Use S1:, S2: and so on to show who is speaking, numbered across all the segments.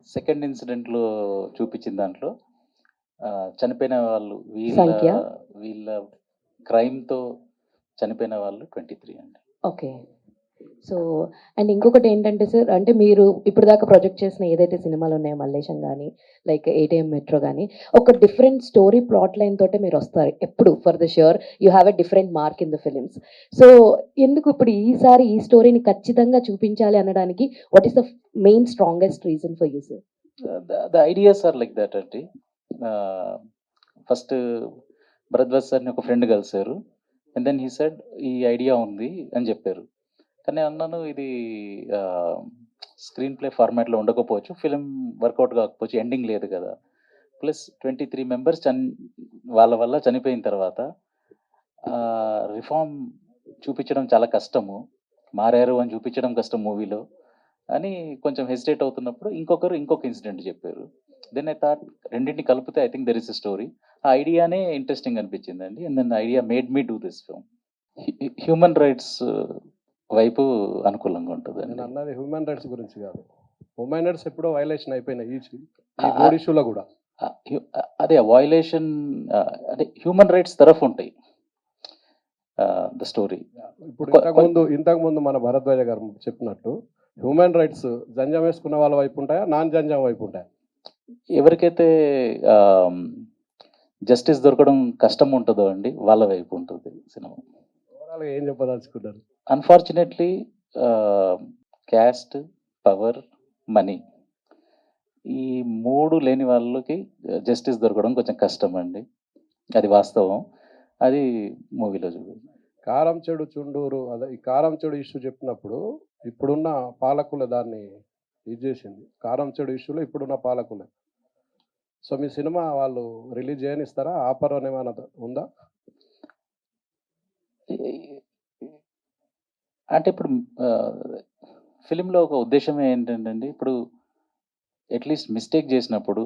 S1: Second ఇన్సిడెంట్‌లో చూపించిన దాంట్లో చనిపోయిన వాళ్ళు
S2: సంఖ్య?
S1: వీళ్ళ క్రైమ్‌తో చనిపోయిన వాళ్ళు 23 అండి.
S2: ఓకే. సో, అండ్ ఇంకొకటేంటంటే సార్, అంటే మీరు ఇప్పటిదాకా ప్రొజెక్ట్ చేసిన ఏదైతే సినిమాలున్నాయో 'మల్లేశం' గాని, లైక్ 'ఏటీఎం మెట్రో' గాని, ఒక డిఫరెంట్ స్టోరీ ప్లాట్ లైన్ తోటే మీరొస్తారు. ఎప్పుడు for the sure you have a different mark in the films. So, ఎందుకు ఇప్పుడు ఈసారి ఈ స్టోరీని ఖచ్చితంగా చూపించాలి అనడానికి what is the main strongest reason for you sir?
S1: The ideas are like that అండి. ఫస్ట్ భరద్వాజ్ సార్‌ని ఒక ఫ్రెండ్ కలిసారు. అండ్ దెన్ హి సెడ్ ఈ ఐడియా ఉంది అని చెప్పారు. కానీ అన్నాను ఇది స్క్రీన్ ప్లే ఫార్మాట్‌లో ఉండకపోవచ్చు. ఫిల్మ్ వర్కౌట్ కాకపోవచ్చు. ఎండింగ్ లేదు కదా! ప్లస్ 23 మెంబర్స్ వాళ్ళ వల్ల చనిపోయిన తర్వాత రిఫార్మ్ చూపించడం చాలా కష్టము. మారారు అని చూపించడం కష్టం మూవీలో అని కొంచెం హెసిటేట్ అవుతున్నప్పుడు ఇంకొక ఇన్సిడెంట్ చెప్పారు. దెన్ ఐ థాట్ రెండిటిని కలిపితే I think there is a story. ఆ ఐడియానే ఇంట్రెస్టింగ్ అనిపించిందండి. And then idea made me do this film. Human rights వైపు అనుకూలంగా ఉంటదండి.
S3: నేను అన్నది హ్యూమన్ రైట్స్ గురించి కాదు. హ్యూమన్ రైట్స్ ఎప్పుడో వయలేషన్ అయిపోయినాయి ఈ
S1: ఆ,
S3: 3 ఇష్యూలో కూడా.
S1: అదే వయలేషన్ అంటే హ్యూమన్ రైట్స్ తరఫు ఉంటాయి ద స్టోరీ.
S3: ఇప్పుడు ఇంతకుముందు మన భరద్వాజ గారు చెప్పినట్టు హ్యూమన్ రైట్స్ జంజం వేసుకున్న వాళ్ళ వైపు ఉంటాయా, నాన్ జంజం వైపు ఉంటాయా?
S1: ఎవరికైతే జస్టిస్ దొరకడం కష్టం ఉంటుందో అండి వాళ్ళ వైపు ఉంటుంది సినిమా.
S3: ఓవరాల్గా ఏం చెప్పదలుచుకుంటారు?
S1: అన్ఫార్చునేట్లీ క్యాస్ట్, పవర్, మనీ ఈ 3 లేని వాళ్ళకి జస్టిస్ దొరకడం కొంచెం కష్టం అండి. అది వాస్తవం. అది మూవీలో చూపింది.
S3: కారం చెడు చుండూరు అదే ఈ కారం చెడు ఇష్యూ చెప్పినప్పుడు ఇప్పుడున్న పాలకులు దాన్ని ఇది చేసింది. కారం చెడు ఇష్యూలో ఇప్పుడున్న పాలకులే. సో మీ సినిమా వాళ్ళు రిలీజ్ చేయనిస్తారా? ఆఫర్ అని ఏమైనా ఉందా?
S1: అంటే ఇప్పుడు ఫిలింలో ఒక ఉద్దేశం ఏంటంటే అండి, ఇప్పుడు అట్లీస్ట్ మిస్టేక్ చేసినప్పుడు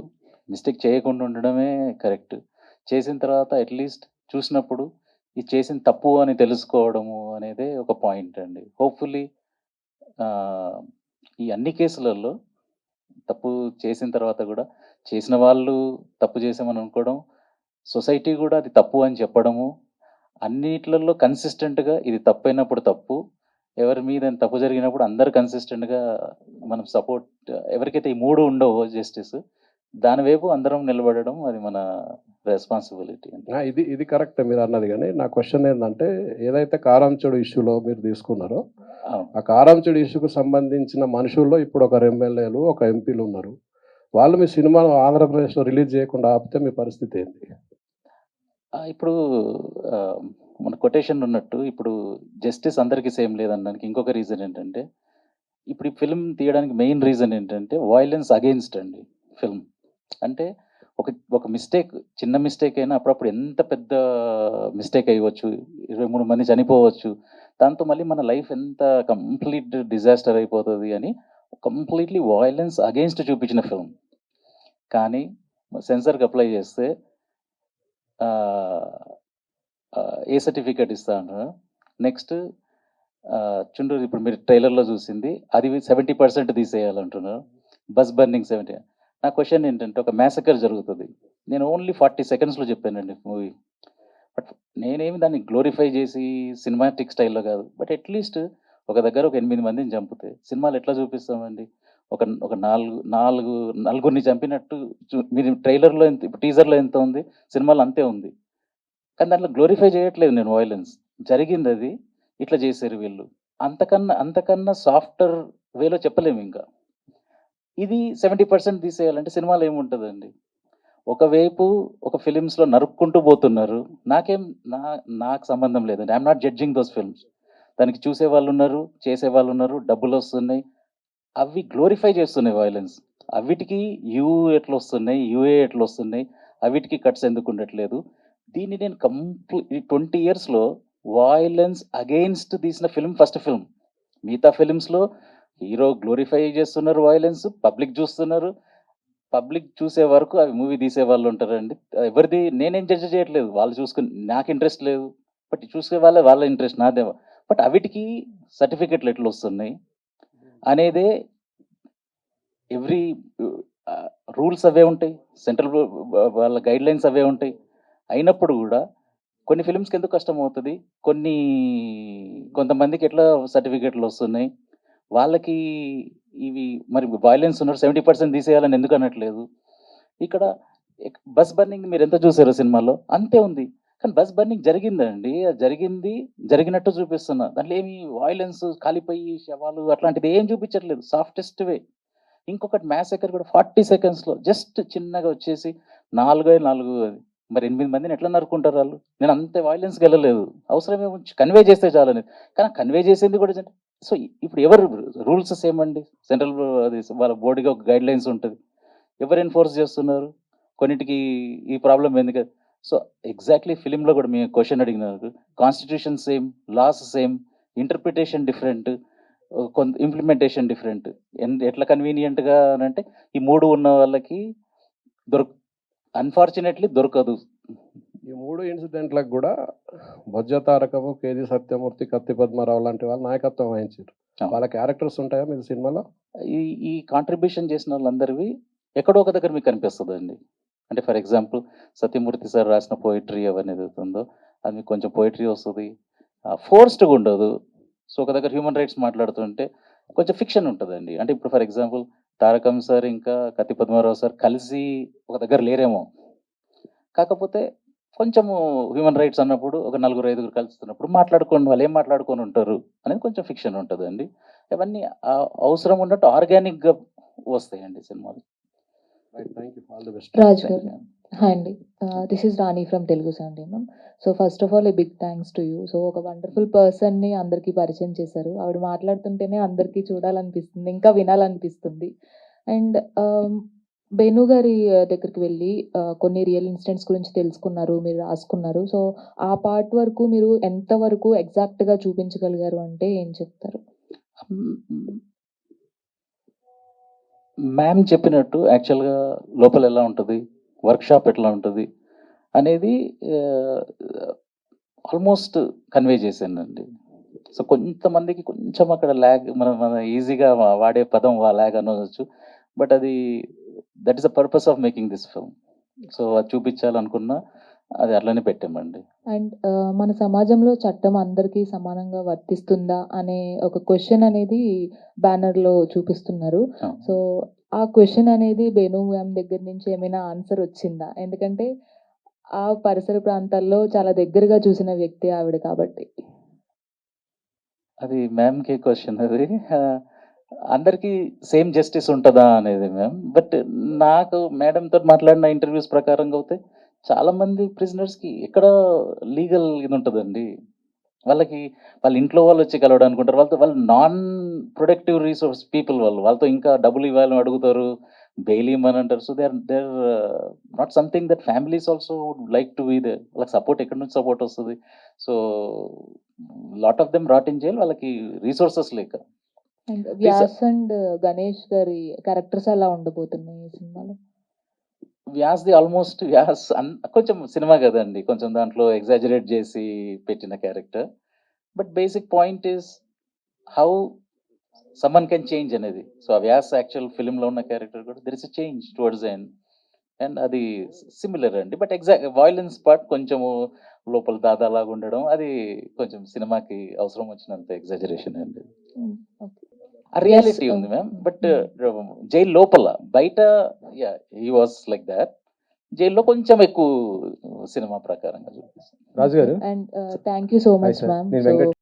S1: మిస్టేక్ చేయకుండా ఉండడమే కరెక్ట్. చేసిన తర్వాత అట్లీస్ట్ చూసినప్పుడు ఇది చేసిన తప్పు అని తెలుసుకోవడము అనేదే ఒక పాయింట్ అండి. హోప్‌ఫుల్లీ ఈ అన్ని కేసులలో తప్పు చేసిన తర్వాత కూడా చేసిన వాళ్ళు తప్పు చేశామని అనుకోవడం, సొసైటీ కూడా అది తప్పు అని చెప్పడము, అన్నిట్లలో కన్సిస్టెంట్‌గా ఇది తప్పైనప్పుడు తప్పు, ఎవరి మీద తప్పు జరిగినప్పుడు అందరూ కన్సిస్టెంట్‌గా మనం సపోర్ట్ ఎవరికైతే ఈ 3 ఉండవో జస్టిస్ దాని వైపు అందరం నిలబడడం అది మన రెస్పాన్సిబిలిటీ అండి.
S3: ఇది కరెక్టే మీరు అన్నది. కానీ నా క్వశ్చన్ ఏంటంటే ఏదైతే కారం చెడు ఇష్యూలో మీరు తీసుకున్నారో ఆ కారం చెడు ఇష్యూకు సంబంధించిన మనుషుల్లో ఇప్పుడు ఒక ఎమ్మెల్యేలు, ఒక ఎంపీలు ఉన్నారు. వాళ్ళు మీ సినిమాను ఆంధ్రప్రదేశ్‌లో రిలీజ్ చేయకుండా ఆపితే మీ పరిస్థితి ఏంటి?
S1: ఇప్పుడు మన కొటేషన్ ఉన్నట్టు ఇప్పుడు జస్టిస్ అందరికీ సేమ్ లేదనడానికి ఇంకొక రీజన్ ఏంటంటే, ఇప్పుడు ఈ ఫిల్మ్ తీయడానికి మెయిన్ రీజన్ ఏంటంటే వయలెన్స్ అగెయిన్స్ట్ అండి ఫిల్మ్. అంటే ఒక ఒక మిస్టేక్ చిన్న మిస్టేక్ అయినా అప్పుడప్పుడు ఎంత పెద్ద మిస్టేక్ అయ్యవచ్చు. 23 మంది చనిపోవచ్చు. దాంతో మళ్ళీ మన లైఫ్ ఎంత కంప్లీట్ డిజాస్టర్ అయిపోతది అని కంప్లీట్‌లీ వయలెన్స్ అగెయిన్స్ట్ చూపించిన ఫిల్మ్. కానీ సెన్సార్‌కి అప్లై చేస్తే ఏ సర్టిఫికేట్ ఇస్తా అంటున్నారు. నెక్స్ట్ చుండూరు ఇప్పుడు మీరు ట్రైలర్‌లో చూసింది అది 70% తీసేయాలంటున్నారు. Bus burning 70. నా క్వెషన్ ఏంటంటే ఒక మ్యాసకర్ జరుగుతది. నేను ఓన్లీ 40 సెకండ్స్‌లో చెప్పానండి మూవీ. బట్ నేనేమి దాన్ని గ్లోరిఫై చేసి సినిమాటిక్ స్టైల్‌లో కాదు. బట్ అట్‌లీస్ట్ ఒక దగ్గర ఒక 8 మందిని చంపితే సినిమాలో ఎట్లా చూపిస్తామండి? ఒక ఒక నలుగురిని చంపినట్టు మీరు ట్రైలర్‌లో ఎంత ఇప్పుడు టీజర్‌లో ఎంత ఉంది? సినిమాలో అంతే ఉంది. కానీ దాంట్లో గ్లోరిఫై చేయట్లేదు నేను వయలెన్స్. జరిగిందది. ఇట్లా చేశారు వీళ్ళు. అంతకన్నా సాఫ్టర్ వేలో చెప్పలేమింకా. ఇది 70% తీసేయాలంటే సినిమాలో ఏముంటదండి? ఒకవైపు ఒక ఫిల్మ్స్‌లో నరుక్కుంటూ పోతున్నారు. నాకు సంబంధం లేదండి. I am not judging those films. దానికి చూసేవాళ్ళున్నారు, చేసేవాళ్ళున్నారు, డబ్బులొస్తున్నాయి. అవి గ్లోరిఫై చేస్తున్నాయి వయలెన్స్. అవిటికి ఎట్లొస్తున్నాయి, యూఏ ఎట్లొస్తున్నాయి, అవిటికి కట్స్ ఎందుకు ఉండట్లేదు. దీన్ని నేను 20 ఇయర్స్‌లో వయలెన్స్ అగెయిన్స్ట్ తీసిన ఫిల్మ్ ఫస్ట్ ఫిల్మ్. మిగతా ఫిల్మ్స్‌లో హీరో గ్లోరిఫై చేస్తున్నారు వయలెన్స్, పబ్లిక్ చూస్తున్నారు. పబ్లిక్ చూసే వరకు అవి మూవీ తీసేవాళ్ళు ఉంటారండి. ఎవరిది నేనేం జడ్జ్ చేయట్లేదు. వాళ్ళు చూసుకొని నాకు ఇంట్రెస్ట్ లేదు. బట్ చూసే వాళ్ళ ఇంట్రెస్ట్ నాదే. బట్ అవిటికి సర్టిఫికేట్‌లు ఎట్లొస్తున్నాయి అనేదే ఎవ్రీ రూల్స్ అవే ఉంటాయి, సెంట్రల్ వాళ్ళ గైడ్ లైన్స్ అవే ఉంటాయి. అయినప్పుడు కూడా కొన్ని ఫిల్మ్స్కి ఎందుకు కష్టం అవుతుంది, కొంతమందికి ఎట్లా సర్టిఫికెట్లు వస్తున్నాయి, వాళ్ళకి ఇవి మరి వైలెన్స్ ఉన్నారు 70% తీసేయాలని ఎందుకు అనట్లేదు. ఇక్కడ బస్ బర్నింగ్ మీరు ఎంత చూసారు సినిమాలో, అంతే ఉంది. కానీ బస్ బర్నింగ్ జరిగిందండి, అది జరిగినట్టు చూపిస్తున్నా. దాంట్లో ఏమి వైలెన్స్, కాలిపోయి శవాలు అట్లాంటిది ఏం చూపించట్లేదు, సాఫ్టెస్ట్ వే. ఇంకొకటి మ్యాసెకర్ కూడా 40 సెకండ్స్లో జస్ట్ చిన్నగా వచ్చేసి 4 అది మరి 8 మందిని ఎట్లా నరుకుంటారు వాళ్ళు. నేను అంతే వైలెన్స్కి వెళ్ళలేదు, అవసరమే కన్వే చేస్తే చాలని. కానీ కన్వే చేసేది కూడా సో ఇప్పుడు ఎవరు రూల్స్ సేమ్ అండి, సెంట్రల్ అది వాళ్ళ బోర్డుగా ఒక గైడ్ లైన్స్ ఉంటుంది, ఎవరు ఎన్ఫోర్స్ చేస్తున్నారు, కొన్నిటికి ఈ ప్రాబ్లం ఎందుకు. సో ఎగ్జాక్ట్లీ ఫిలింలో కూడా మేము క్వశ్చన్ అడిగినారు, constitution same, laws same, interpretation different, కొంత ఇంప్లిమెంటేషన్ డిఫరెంట్. ఎట్లా కన్వీనియంట్గా అంటే ఈ 3 ఉన్న వాళ్ళకి అన్ఫార్చునేట్లీ దొరకదు.
S3: ఈ 3 ఇన్సిడెంట్లకు కూడా బొజ్జ తారకము, కేజీ సత్యమూర్తి, కత్తి పద్మారావు లాంటి వాళ్ళు నాయకత్వం వహించారు. వాళ్ళ క్యారెక్టర్స్ ఉంటాయా మీ సినిమాలో?
S1: ఈ కాంట్రిబ్యూషన్ చేసిన వాళ్ళందరివి ఎక్కడో ఒక దగ్గర మీకు కనిపిస్తుంది అండి. అంటే ఫర్ ఎగ్జాంపుల్ సత్యమూర్తి సార్ రాసిన పోయిటరీ అవన్నీ ఏదైతుందో అది మీకు కొంచెం పోయిటరీ వస్తుంది, ఫోర్స్డ్గా ఉండదు. సో ఒక దగ్గర హ్యూమన్ రైట్స్ మాట్లాడుతుంటే కొంచెం ఫిక్షన్ ఉంటుందండి. అంటే ఇప్పుడు ఫర్ ఎగ్జాంపుల్ తారకం సార్ ఇంకా కత్తి పద్మారావు సార్ కలిసి ఒక దగ్గర లేరేమో, కాకపోతే కొంచెము హ్యూమన్ రైట్స్ అన్నప్పుడు ఒక 4-5 కలుస్తున్నప్పుడు మాట్లాడుకోండి, వాళ్ళు ఏం మాట్లాడుకొని ఉంటారు అనేది కొంచెం ఫిక్షన్ ఉంటుందండి. అవన్నీ అవసరం ఉన్నట్టు ఆర్గానిక్గా వస్తాయండి సినిమాలు.
S3: Thank you, all the best.
S4: Raj గారు, హాయ్ అండి. This is Rani from Telugu Sunday ma'am. So first of all a big thanks to you. So ఒక వండర్ఫుల్ పర్సన్ని అందరికీ పరిచయం చేశారు. ఆవిడ మాట్లాడుతుంటేనే అందరికీ చూడాలనిపిస్తుంది, ఇంకా వినాలనిపిస్తుంది. అండ్ బేను గారి దగ్గరికి వెళ్ళి కొన్ని రియల్ ఇన్సిడెంట్స్ గురించి తెలుసుకున్నారు, మీరు రాసుకున్నారు. సో ఆ పార్ట్ వరకు మీరు ఎంతవరకు ఎగ్జాక్ట్గా చూపించగలిగారు అంటే ఏం చెప్తారు?
S1: మ్యామ్ చెప్పినట్టు యాక్చువల్గా లోపల ఎలా ఉంటుంది, వర్క్షాప్ ఎట్లా ఉంటుంది అనేది ఆల్మోస్ట్ కన్వే చేశానండి. సో కొంతమందికి కొంచెం అక్కడ ల్యాగ్, మన ఈజీగా వాడే పదం ల్యాగ్ అనవచ్చు, బట్ అది that is the purpose of making this film. So అది చూపించాలనుకున్నా అది అట్లనే పెట్టామండి.
S4: అండ్ మన సమాజంలో చట్టం అందరికీ సమానంగా వర్తిస్తుందా అనే ఒక క్వశ్చన్ అనేది బ్యానర్లో చూపిస్తున్నారు. సో ఆ క్వశ్చన్ అనేది బేను మ్యామ్ దగ్గర నుంచి ఏమైనా ఆన్సర్ వచ్చిందా? ఎందుకంటే ఆ పరిసర ప్రాంతాల్లో చాలా దగ్గరగా చూసిన వ్యక్తి ఆవిడ కాబట్టి.
S1: అది మ్యామ్కి క్వశ్చన్ అది. అందరికీ సేమ్ జస్టిస్ ఉంటుందా అనేది మ్యామ్. బట్ నాకు మేడంతో మాట్లాడిన ఇంటర్వ్యూస్ ప్రకారంగా అయితే చాలామంది ప్రిజనర్స్కి ఎక్కడ లీగల్ ఇది ఉంటుందండి, వాళ్ళకి వాళ్ళ ఇంట్లో వాళ్ళు వచ్చి కలవడానికి ఉంటారు, వాళ్ళు నాన్ ప్రొడక్టివ్ రీసోర్స్ పీపుల్, వాళ్ళతో ఇంకా డబ్బులు ఇవ్వాలని అడుగుతారు, బెయిల్ ఇవ్వమని అంటారు. So they are not something that families also would like to be there. వాళ్ళకి సపోర్ట్ ఎక్కడి నుంచి సపోర్ట్ వస్తుంది. So lot of them rot in jail, వాళ్ళకి రీసోర్సెస్ లేక.
S4: అండ్ వ్యాస్ అండ్ గణేష్ గారి క్యారెక్టర్స్ ఎలా ఉండబోతున్నాయి ఈ సినిమాలో?
S1: వ్యాస్ది ఆల్మోస్ట్ కొంచెం సినిమా కదండి, కొంచెం దాంట్లో ఎగ్జాజరేట్ చేసి పెట్టిన character. But basic point is how someone can change అనేది. సో ఆ వ్యాస్ యాక్చువల్ ఫిలింలో ఉన్న క్యారెక్టర్ కూడా there is a change towards end, and అది సిమిలర్ అండి. బట్ ఎగ్జాక్ట్ వైలెన్స్ పార్ట్ కొంచెము లోపల దాదాలాగా ఉండడం, అది కొంచెం సినిమాకి అవసరం వచ్చినంత ఎగ్జాజరేషన్ అండి. ఆ రియాలిటీ ఉంది మ్యామ్. బట్ జైలు లోపల, బయట హీ వాస్ లైక్ దాట్, జైల్లో కొంచెం ఎక్కువ సినిమా ప్రకారంగా చూపిస్తాను.
S3: రాజు గారు,
S4: and thank you so much ma'am.
S3: నేను వెంకట్.